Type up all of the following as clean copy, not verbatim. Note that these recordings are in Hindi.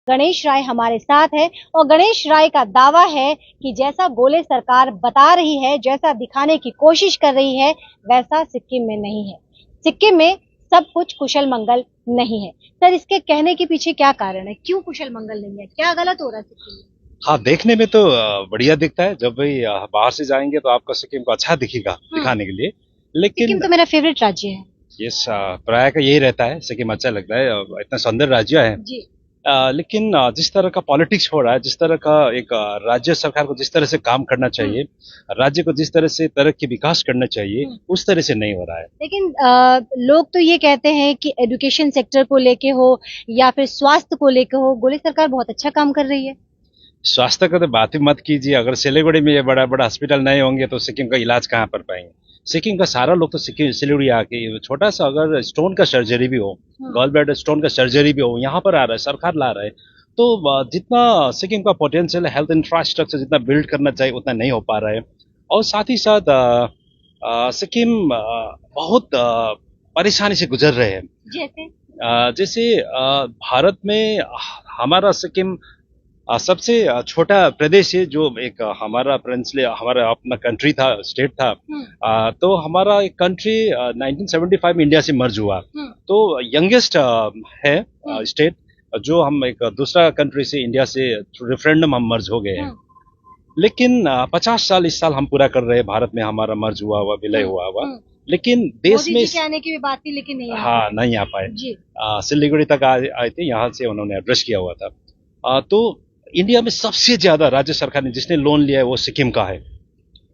गणेश राय हमारे साथ है और गणेश राय का दावा है कि जैसा गोले सरकार बता रही है, जैसा दिखाने की कोशिश कर रही है, वैसा सिक्किम में नहीं है। सिक्किम में सब कुछ कुशल मंगल नहीं है। सर, इसके कहने के पीछे क्या कारण है? क्यों कुशल मंगल नहीं है? क्या गलत हो रहा है सिक्किम में? हाँ, देखने में तो बढ़िया दिखता है। जब भी बाहर से जाएंगे तो आपको सिक्किम को अच्छा दिखेगा दिखाने के लिए। सिक्किम लेकिन तो मेरा फेवरेट राज्य है ये प्राय का यही रहता है, सिक्किम अच्छा लगता है, इतना सुंदर राज्य है। जी। लेकिन जिस तरह का पॉलिटिक्स हो रहा है, जिस तरह का एक राज्य सरकार को जिस तरह से काम करना चाहिए, राज्य को जिस तरह से तरक्की विकास करना चाहिए, उस तरह से नहीं हो रहा है। लेकिन लोग तो ये कहते हैं कि एजुकेशन सेक्टर को लेके हो या फिर स्वास्थ्य को लेके हो, गोले सरकार बहुत अच्छा काम कर रही है। स्वास्थ्य का तो बात ही मत कीजिए। अगर सिलीगुड़ी में ये बड़ा बड़ा हॉस्पिटल नहीं होंगे तो सिक्किम का इलाज कहाँ पर पाएंगे? सिक्किम का सारा लोग तो सिलीगुड़ी आके छोटा सा अगर स्टोन का सर्जरी भी हो, गॉल ब्लैडर स्टोन का सर्जरी भी हो, यहाँ पर आ रहा है, सरकार ला रहा है। तो जितना सिक्किम का पोटेंशियल है, हेल्थ इंफ्रास्ट्रक्चर जितना बिल्ड करना चाहिए उतना नहीं हो पा रहा है। और साथ ही साथ सिक्किम बहुत परेशानी से गुजर रहे हैं। जैसे भारत में हमारा सिक्किम सबसे छोटा प्रदेश है, जो एक हमारा प्रिंसली हमारा अपना कंट्री था, स्टेट था। तो हमारा एक कंट्री 1975 में इंडिया से मर्ज हुआ। तो यंगेस्ट है स्टेट, जो हम एक दूसरा कंट्री से, इंडिया से रेफरेंडम हम मर्ज हो गए हैं। लेकिन 50 साल इस साल हम पूरा कर रहे हैं भारत में, हमारा मर्ज हुआ हुआ, विलय हुआ। लेकिन देश में आने की भी बात थी, लेकिन नहीं हाँ नहीं आ पाए। सिलीगुड़ी तक आए थे, यहाँ से उन्होंने एड्रेस किया हुआ था। तो इंडिया में सबसे ज्यादा राज्य सरकार ने जिसने लोन लिया है वो सिक्किम का है।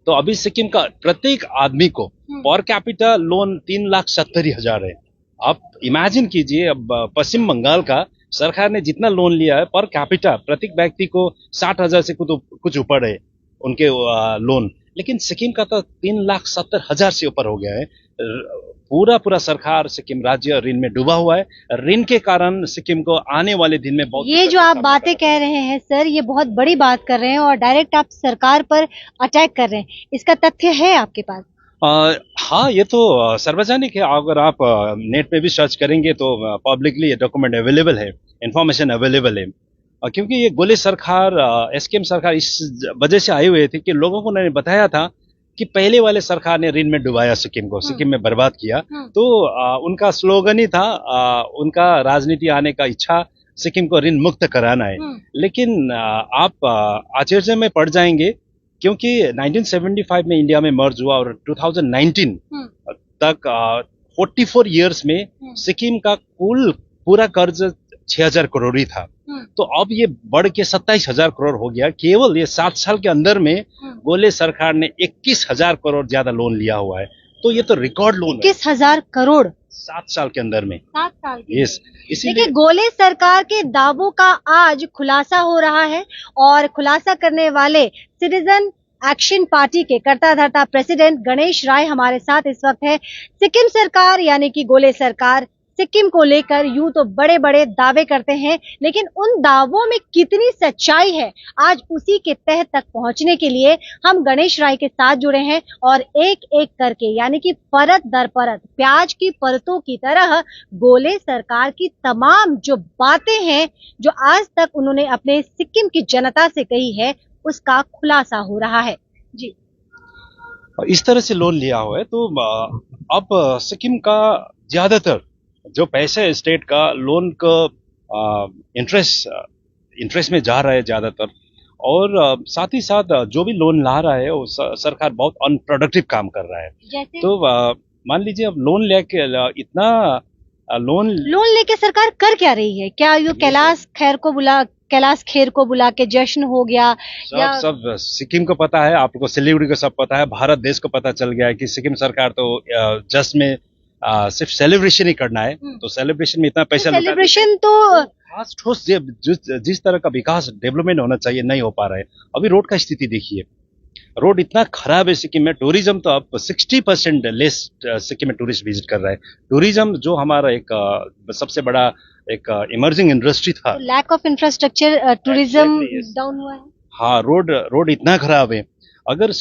तो अभी सिक्किम का प्रत्येक आदमी को पर कैपिटा लोन 3,70,000 है। आप इमेजिन कीजिए, अब पश्चिम बंगाल का सरकार ने जितना लोन लिया है पर कैपिटा प्रत्येक व्यक्ति को 60,000 से कुछ ऊपर है उनके लोन। लेकिन सिक्किम का तो 3,70,000 से ऊपर हो गया है। पूरा सरकार सिक्किम राज्य ऋण में डूबा हुआ है। ऋण के कारण सिक्किम को आने वाले दिन में बहुत, ये जो आप बातें कह रहे हैं सर, ये बहुत बड़ी बात कर रहे हैं और डायरेक्ट आप सरकार पर अटैक कर रहे हैं। इसका तथ्य है आपके पास? हाँ, ये तो सार्वजनिक है। अगर आप नेट पे भी सर्च करेंगे तो पब्लिकली ये डॉक्यूमेंट अवेलेबल है, इंफॉर्मेशन अवेलेबल है। क्योंकि ये गोले सरकार, एसकेएम सरकार इस वजह से आई हुई थी कि लोगों को उन्होंने बताया था कि पहले वाले सरकार ने ऋण में डुबाया सिक्किम को, सिक्किम में बर्बाद किया। तो उनका स्लोगन ही था, उनका राजनीति आने का इच्छा सिक्किम को ऋण मुक्त कराना है। लेकिन आप आश्चर्य में पड़ जाएंगे, क्योंकि 1975 में इंडिया में मर्ज हुआ और 2019 तक 44 इयर्स में सिक्किम का कुल पूरा कर्ज 6,000 करोड़ ही था। तो अब ये बढ़ के 27,000 करोड़ हो गया। केवल ये 7 साल के अंदर में गोले सरकार ने 21,000 करोड़ ज्यादा लोन लिया हुआ है। तो ये तो रिकॉर्ड लोन है। 21,000 करोड़ 7 साल के अंदर में। 7 साल के? यस। देखिए, गोले सरकार के दावों का आज खुलासा हो रहा है और खुलासा करने वाले सिटीजन एक्शन पार्टी के कर्ता धर्ता प्रेसिडेंट गणेश राय हमारे साथ इस वक्त है। सिक्किम सरकार यानी कि गोले सरकार सिक्किम को लेकर यूं तो बड़े बड़े दावे करते हैं, लेकिन उन दावों में कितनी सच्चाई है, आज उसी के तह तक पहुंचने के लिए हम गणेश राय के साथ जुड़े हैं और एक एक करके, यानी कि परत दर परत, प्याज की परतों की तरह गोले सरकार की तमाम जो बातें हैं, जो आज तक उन्होंने अपने सिक्किम की जनता से कही है, उसका खुलासा हो रहा है। जी, इस तरह से लोन लिया हुआ है। तो अब सिक्किम का ज्यादातर जो पैसे है स्टेट का, लोन का इंटरेस्ट में जा रहा है ज्यादातर। और साथ ही साथ जो भी लोन ला रहा है वो सरकार बहुत अनप्रोडक्टिव काम कर रहा है। जैसे तो मान लीजिए, अब लोन लेके इतना लोन लेके सरकार कर क्या रही है? क्या ये कैलाश खेर को बुला के जश्न हो गया? सब सिक्किम को पता है, आपको सिलीगुड़ी को सब पता है, भारत देश को पता चल गया है कि सिक्किम सरकार तो जश्न में सिर्फ सेलिब्रेशन ही करना है। तो सेलिब्रेशन में इतना पैसा, सेलिब्रेशन तो खास ठोस जिस तरह का विकास डेवलपमेंट होना चाहिए नहीं हो पा रहा है। अभी रोड का स्थिति देखिए, रोड इतना खराब है सिक्किम में। टूरिज्म तो अब 60% लेस सिक्किम में टूरिस्ट विजिट कर रहा है। टूरिज्म जो हमारा एक सबसे बड़ा एक इमर्जिंग इंडस्ट्री था, lack of infrastructure, tourism down हुआ है। हाँ, रोड इतना खराब है। अगर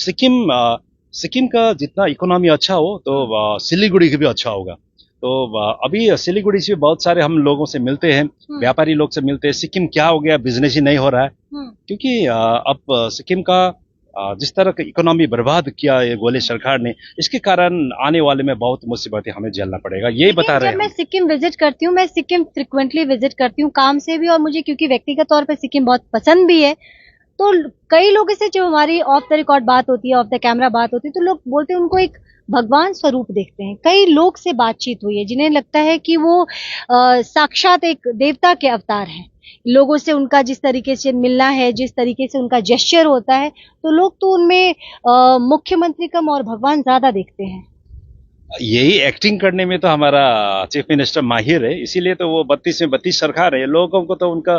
सिक्किम का जितना इकोनॉमी अच्छा हो तो सिलीगुड़ी की भी अच्छा होगा। तो अभी सिलीगुड़ी से बहुत सारे हम लोगों से मिलते हैं, व्यापारी लोग से मिलते हैं। सिक्किम क्या हो गया, बिजनेस ही नहीं हो रहा है, क्योंकि अब सिक्किम का जिस तरह का इकोनॉमी बर्बाद किया है गोले सरकार ने, इसके कारण आने वाले में बहुत मुसीबतें हमें झेलना पड़ेगा, यही बता रहे हैं। मैं सिक्किम विजिट करती हूँ, मैं सिक्किम फ्रिक्वेंटली विजिट करती हूँ काम से भी, और मुझे क्योंकि व्यक्तिगत तौर पे सिक्किम बहुत पसंद भी है, तो कई लोगों से जो हमारी ऑफ द रिकॉर्ड बात होती है, ऑफ द कैमरा बात होती है, तो लोग बोलते हैं उनको एक भगवान स्वरूप देखते हैं। कई लोग से बातचीत हुई है जिन्हें लगता है कि वो साक्षात एक देवता के अवतार हैं। लोगों से उनका जिस तरीके से मिलना है, जिस तरीके से उनका जेस्चर होता है, तो लोग तो उनमें मुख्यमंत्री कम और भगवान ज्यादा देखते हैं। यही एक्टिंग करने में तो हमारा चीफ मिनिस्टर माहिर है, इसीलिए तो वो 32 में 32 सरकार है। लोगों को तो उनका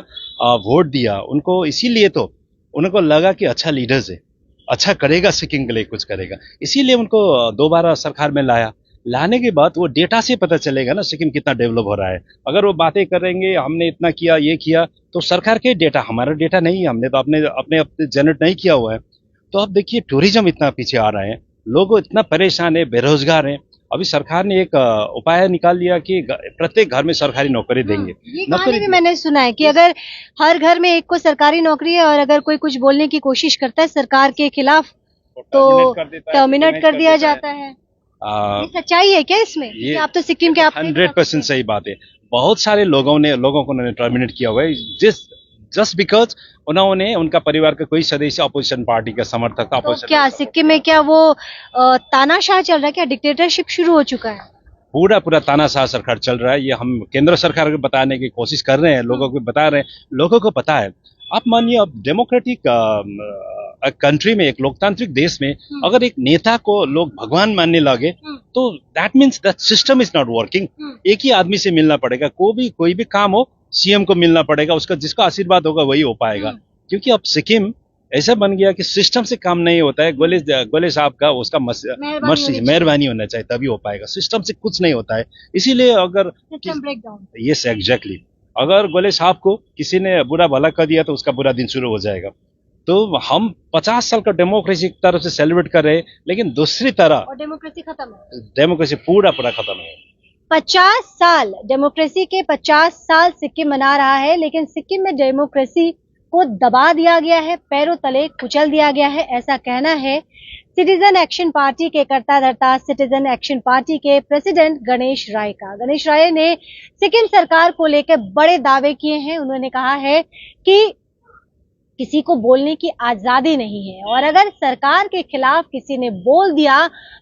वोट दिया उनको, इसीलिए तो उनको लगा कि अच्छा लीडर्स है, अच्छा करेगा, सिक्किम के लिए कुछ करेगा, इसीलिए उनको दोबारा सरकार में लाया। लाने के बाद वो डेटा से पता चलेगा ना सिक्किम कितना डेवलप हो रहा है। अगर वो बातें करेंगे हमने इतना किया, ये किया, तो सरकार के डेटा, हमारा डेटा नहीं है, हमने तो अपने जनरेट नहीं किया हुआ है। तो अब देखिए टूरिज्म इतना पीछे आ रहा है, लोग इतना परेशान है, बेरोजगार है। अभी सरकार ने एक उपाय निकाल लिया कि प्रत्येक घर में सरकारी नौकरी देंगे। ये कहानी भी मैंने सुना है कि अगर हर घर में एक को सरकारी नौकरी है और अगर कोई कुछ बोलने की कोशिश करता है सरकार के खिलाफ तो टर्मिनेट कर दिया जाता है। ये सच्चाई है क्या इसमें? ये आप तो सिक्किम के, आप 100% सही बात है। बहुत सारे लोगों को उन्होंने टर्मिनेट किया हुआ है, जस्ट बिकॉज उन्होंने, उनका परिवार का कोई सदस्य अपोजिशन पार्टी का समर्थक था। तो क्या सिक्किम में क्या वो तानाशाह चल रहा है, क्या डिक्टेटरशिप शुरू हो चुका है? पूरा तानाशाह सरकार चल रहा है। ये हम केंद्र सरकार को बताने की कोशिश कर रहे हैं, लोगों को बता रहे हैं, लोगों को पता है। आप मानिए अब डेमोक्रेटिक कंट्री में, एक लोकतांत्रिक देश में अगर एक नेता को लोग भगवान मानने लगे तो that means that system is not working. एक ही आदमी से मिलना पड़ेगा, कोई भी काम हो सीएम को मिलना पड़ेगा, उसका जिसका आशीर्वाद होगा वही हो पाएगा। क्योंकि अब सिक्किम ऐसा बन गया कि सिस्टम से काम नहीं होता है। गोले साहब का उसका मेहरबानी होना चाहिए, तभी हो पाएगा। सिस्टम से कुछ नहीं होता है। इसीलिए अगर यस एग्जैक्टली, अगर गोले साहब को किसी ने बुरा भला कर दिया तो उसका बुरा दिन शुरू हो जाएगा। तो हम 50 साल का डेमोक्रेसी एक तरफ से सेलिब्रेट कर रहे हैं, लेकिन दूसरी तरफ डेमोक्रेसी खत्म है, डेमोक्रेसी पूरा खत्म है। 50 साल डेमोक्रेसी के 50 साल सिक्किम मना रहा है, लेकिन सिक्किम में डेमोक्रेसी को दबा दिया गया है, पैरों तले कुचल दिया गया है, ऐसा कहना है सिटीजन एक्शन पार्टी के कर्ता धर्ता, सिटीजन एक्शन पार्टी के प्रेसिडेंट गणेश राय का। गणेश राय ने सिक्किम सरकार को लेकर बड़े दावे किए हैं। उन्होंने कहा है कि किसी को बोलने की आजादी नहीं है, और अगर सरकार के खिलाफ किसी ने बोल दिया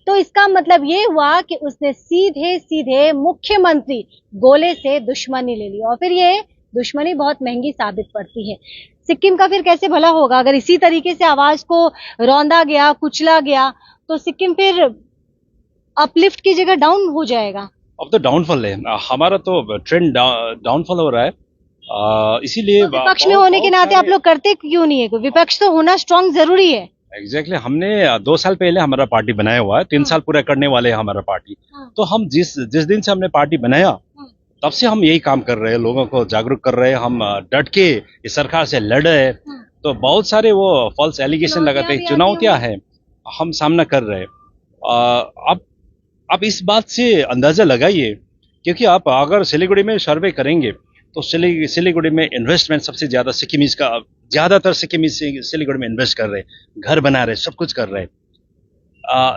तो इसका मतलब ये हुआ कि उसने सीधे सीधे मुख्यमंत्री गोले से दुश्मनी ले ली, और फिर ये दुश्मनी बहुत महंगी साबित पड़ती है। सिक्किम का फिर कैसे भला होगा अगर इसी तरीके से आवाज को रौंदा गया, कुचला गया, तो सिक्किम फिर अपलिफ्ट की जगह डाउन हो जाएगा। अब तो डाउनफॉल है, हमारा तो ट्रेंड डाउनफॉल हो रहा है। इसीलिए तो विपक्ष में होने के नाते आप लोग करते क्यों नहीं है? विपक्ष तो होना स्ट्रांग जरूरी है। एग्जैक्टली हमने 2 साल पहले हमारा पार्टी बनाया हुआ है, 3 साल पूरा करने वाले हैं हमारा पार्टी। तो हम जिस दिन से हमने पार्टी बनाया तब से हम यही काम कर रहे हैं, लोगों को जागरूक कर रहे हैं, हम डट के इस सरकार से लड़ रहे हैं। तो बहुत सारे वो फॉल्स एलिगेशन लगाते हैं, चुनौतियां हैं, हम सामना कर रहे हैं। अब इस बात से अंदाजा लगाइए, क्योंकि आप अगर सिलीगुड़ी में सर्वे करेंगे तो सिलीगुड़ी में इन्वेस्टमेंट सबसे ज्यादा सिक्किमीज का, ज्यादातर सिक्किमीज सिलीगुड़ी में इन्वेस्ट कर रहे हैं, घर बना रहे, सब कुछ कर रहे हैं।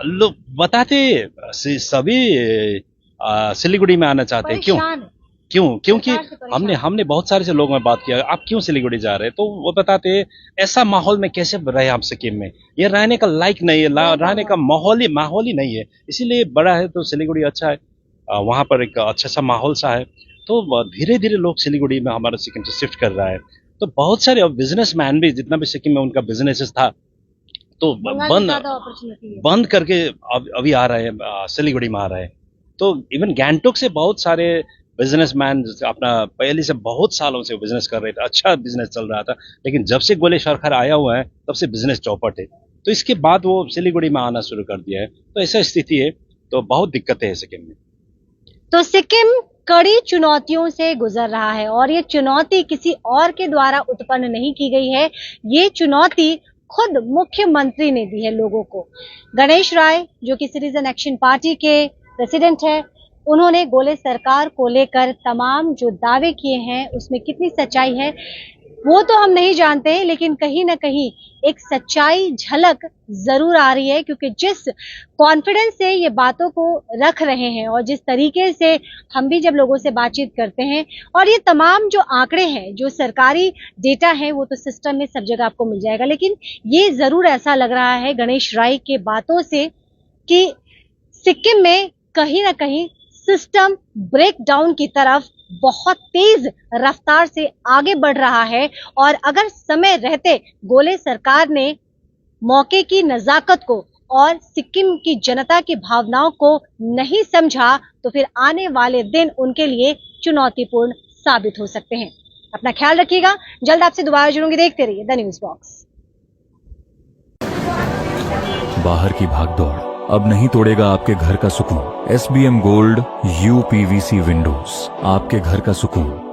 लोग बताते सभी सिलीगुड़ी में आना चाहते हैं। क्योंकि हमने बहुत सारे से लोगों में बात किया, आप क्यों सिलीगुड़ी जा रहे हैं, तो वो बताते हैं ऐसा माहौल में कैसे रहे हम सिक्किम में, ये रहने का लायक नहीं है, रहने का माहौल ही नहीं है। इसीलिए बड़ा है तो सिलीगुड़ी अच्छा है, वहां पर एक अच्छा सा माहौल सा है। तो धीरे धीरे लोग सिलीगुड़ी में हमारा सिक्किम से शिफ्ट कर रहा है। तो बहुत सारे बिजनेसमैन भी, जितना भी सिक्किम में उनका बिजनेस था, तो बंद करके अभी आ रहे हैं, सिलीगुड़ी में आ रहे हैं। तो इवन गैंगटोक से बहुत सारे बिजनेसमैन अपना पहले से बहुत सालों से बिजनेस कर रहे थे, अच्छा बिजनेस चल रहा था, लेकिन जब से गोले सरकार आया हुआ है तब से बिजनेस चौपट है। तो इसके बाद वो सिलीगुड़ी में आना शुरू कर दिया है। तो ऐसा स्थिति है, तो बहुत दिक्कतें है सिक्किम में। तो सिक्किम कड़ी चुनौतियों से गुजर रहा है, और ये चुनौती किसी और के द्वारा उत्पन्न नहीं की गई है, ये चुनौती खुद मुख्यमंत्री ने दी है लोगों को। गणेश राय जो कि सिटीजन एक्शन पार्टी के प्रेसिडेंट है, उन्होंने गोले सरकार को लेकर तमाम जो दावे किए हैं उसमें कितनी सच्चाई है वो तो हम नहीं जानते, लेकिन कहीं ना कहीं एक सच्चाई झलक जरूर आ रही है, क्योंकि जिस कॉन्फिडेंस से ये बातों को रख रहे हैं और जिस तरीके से हम भी जब लोगों से बातचीत करते हैं, और ये तमाम जो आंकड़े हैं, जो सरकारी डेटा है, वो तो सिस्टम में सब जगह आपको मिल जाएगा, लेकिन ये जरूर ऐसा लग रहा है गणेश राय के बातों से कि सिक्किम में कहीं ना कहीं सिस्टम ब्रेकडाउन की तरफ बहुत तेज रफ्तार से आगे बढ़ रहा है। और अगर समय रहते गोले सरकार ने मौके की नजाकत को और सिक्किम की जनता की भावनाओं को नहीं समझा तो फिर आने वाले दिन उनके लिए चुनौतीपूर्ण साबित हो सकते हैं। अपना ख्याल रखिएगा, जल्द आपसे दोबारा जुड़ूंगी। देखते रहिए द न्यूज बॉक्स। बाहर की भागदौड़ अब नहीं तोड़ेगा आपके घर का सुकून। SBM गोल्ड UPVC विंडोज, आपके घर का सुकून।